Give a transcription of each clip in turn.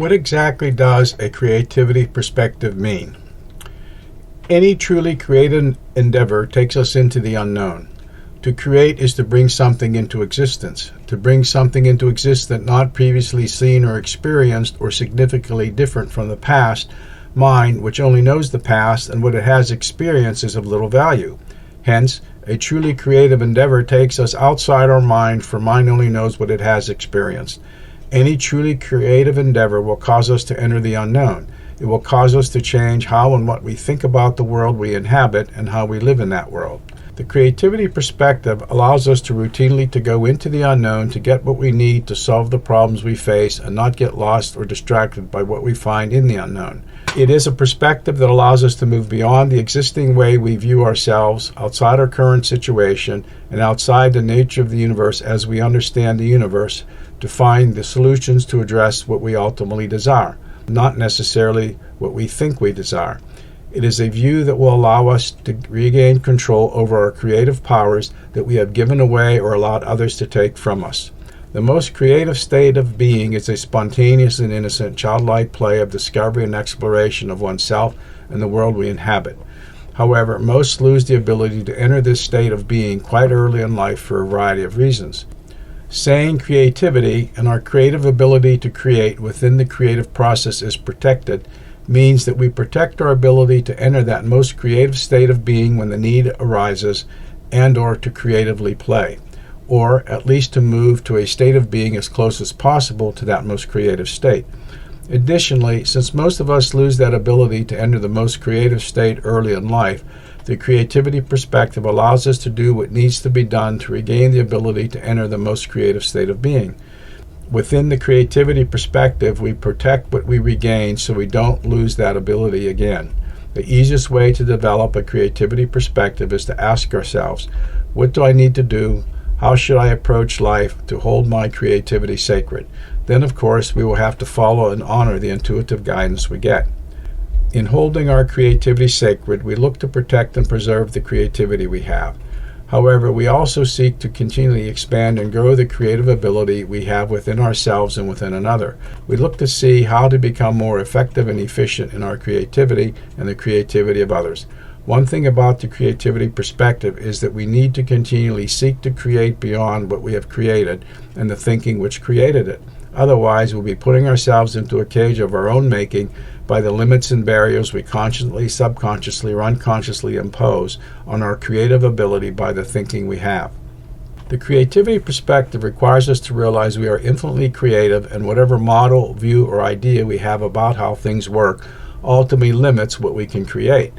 What exactly does a creativity perspective mean? Any truly creative endeavor takes us into the unknown. To create is to bring something into existence. To bring something into existence not previously seen or experienced or significantly different from the past mind, which only knows the past and what it has experienced, is of little value. Hence, a truly creative endeavor takes us outside our mind, for mind only knows what it has experienced. Any truly creative endeavor will cause us to enter the unknown. It will cause us to change how and what we think about the world we inhabit and how we live in that world. The creativity perspective allows us to routinely to go into the unknown to get what we need to solve the problems we face and not get lost or distracted by what we find in the unknown. It is a perspective that allows us to move beyond the existing way we view ourselves, outside our current situation, and outside the nature of the universe as we understand the universe, to find the solutions to address what we ultimately desire, not necessarily what we think we desire. It is a view that will allow us to regain control over our creative powers that we have given away or allowed others to take from us. The most creative state of being is a spontaneous and innocent, childlike play of discovery and exploration of oneself and the world we inhabit. However, most lose the ability to enter this state of being quite early in life for a variety of reasons. Saying creativity and our creative ability to create within the creative process is protected means that we protect our ability to enter that most creative state of being when the need arises, and or to creatively play, or at least to move to a state of being as close as possible to that most creative state. Additionally, since most of us lose that ability to enter the most creative state early in life, the creativity perspective allows us to do what needs to be done to regain the ability to enter the most creative state of being. Within the creativity perspective, we protect what we regain so we don't lose that ability again. The easiest way to develop a creativity perspective is to ask ourselves, what do I need to do? How should I approach life to hold my creativity sacred? Then, of course, we will have to follow and honor the intuitive guidance we get. In holding our creativity sacred, we look to protect and preserve the creativity we have. However, we also seek to continually expand and grow the creative ability we have within ourselves and within another. We look to see how to become more effective and efficient in our creativity and the creativity of others. One thing about the creativity perspective is that we need to continually seek to create beyond what we have created and the thinking which created it. Otherwise, we'll be putting ourselves into a cage of our own making by the limits and barriers we consciously, subconsciously, or unconsciously impose on our creative ability by the thinking we have. The creativity perspective requires us to realize we are infinitely creative, and whatever model, view, or idea we have about how things work ultimately limits what we can create.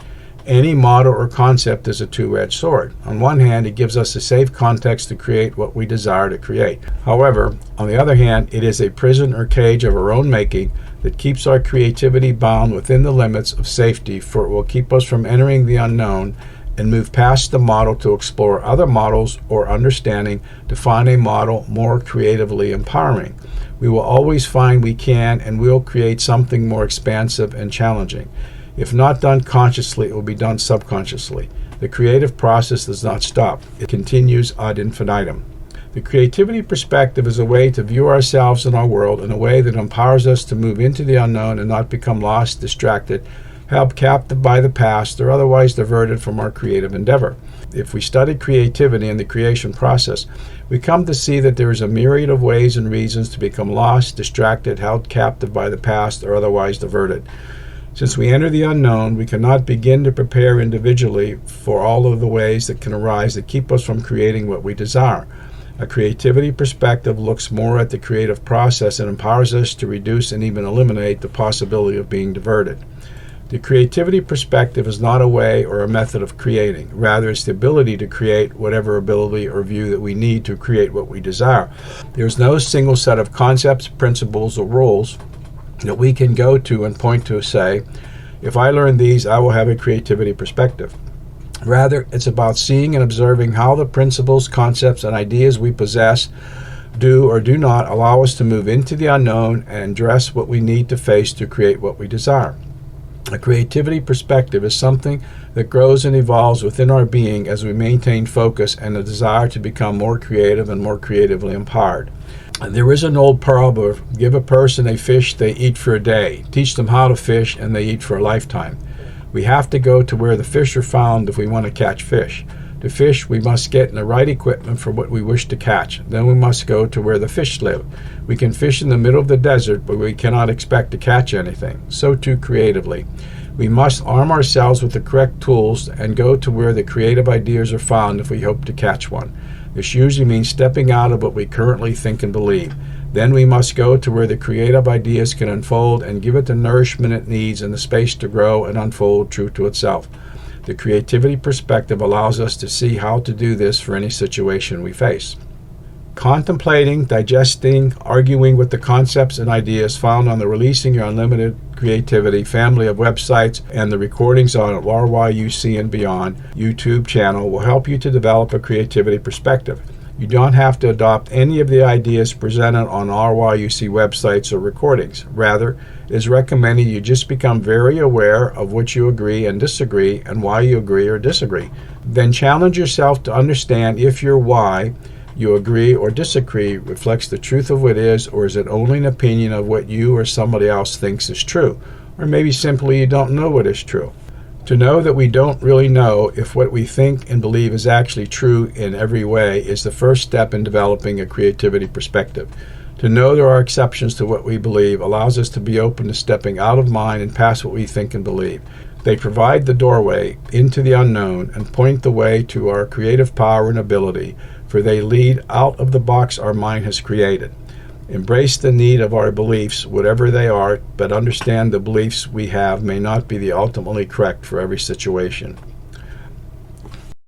Any model or concept is a two-edged sword. On one hand, it gives us a safe context to create what we desire to create. However, on the other hand, it is a prison or cage of our own making that keeps our creativity bound within the limits of safety, for it will keep us from entering the unknown and move past the model to explore other models or understanding to find a model more creatively empowering. We will always find we can and will create something more expansive and challenging. If not done consciously, it will be done subconsciously. The creative process does not stop. It continues ad infinitum. The creativity perspective is a way to view ourselves and our world in a way that empowers us to move into the unknown and not become lost, distracted, held captive by the past, or otherwise diverted from our creative endeavor. If we study creativity and the creation process, we come to see that there is a myriad of ways and reasons to become lost, distracted, held captive by the past, or otherwise diverted. Since we enter the unknown, we cannot begin to prepare individually for all of the ways that can arise that keep us from creating what we desire. A creativity perspective looks more at the creative process and empowers us to reduce and even eliminate the possibility of being diverted. The creativity perspective is not a way or a method of creating. Rather, it's the ability to create whatever ability or view that we need to create what we desire. There is no single set of concepts, principles, or rules that we can go to and point to say, if I learn these, I will have a creativity perspective. Rather, it's about seeing and observing how the principles, concepts, and ideas we possess do or do not allow us to move into the unknown and address what we need to face to create what we desire. A creativity perspective is something that grows and evolves within our being as we maintain focus and a desire to become more creative and more creatively empowered. There is an old proverb: give a person a fish, they eat for a day. Teach them how to fish, and they eat for a lifetime. We have to go to where the fish are found if we want to catch fish. To fish, we must get in the right equipment for what we wish to catch. Then we must go to where the fish live. We can fish in the middle of the desert, but we cannot expect to catch anything. So too creatively. We must arm ourselves with the correct tools and go to where the creative ideas are found if we hope to catch one. This usually means stepping out of what we currently think and believe. Then we must go to where the creative ideas can unfold and give it the nourishment it needs and the space to grow and unfold true to itself. The creativity perspective allows us to see how to do this for any situation we face. Contemplating, digesting, arguing with the concepts and ideas found on the Releasing Your Unlimited Creativity family of websites and the recordings on RYUC and Beyond YouTube channel will help you to develop a creativity perspective. You don't have to adopt any of the ideas presented on RYUC websites or recordings. Rather, it is recommended you just become very aware of what you agree and disagree and why you agree or disagree. Then challenge yourself to understand if your why you agree or disagree reflects the truth of what is, or is it only an opinion of what you or somebody else thinks is true, or maybe simply you don't know what is true. To know that we don't really know if what we think and believe is actually true in every way is the first step in developing a creativity perspective. To know there are exceptions to what we believe allows us to be open to stepping out of mind and past what we think and believe. They provide the doorway into the unknown and point the way to our creative power and ability, for they lead out of the box our mind has created. Embrace the need of our beliefs, whatever they are, but understand the beliefs we have may not be the ultimately correct for every situation.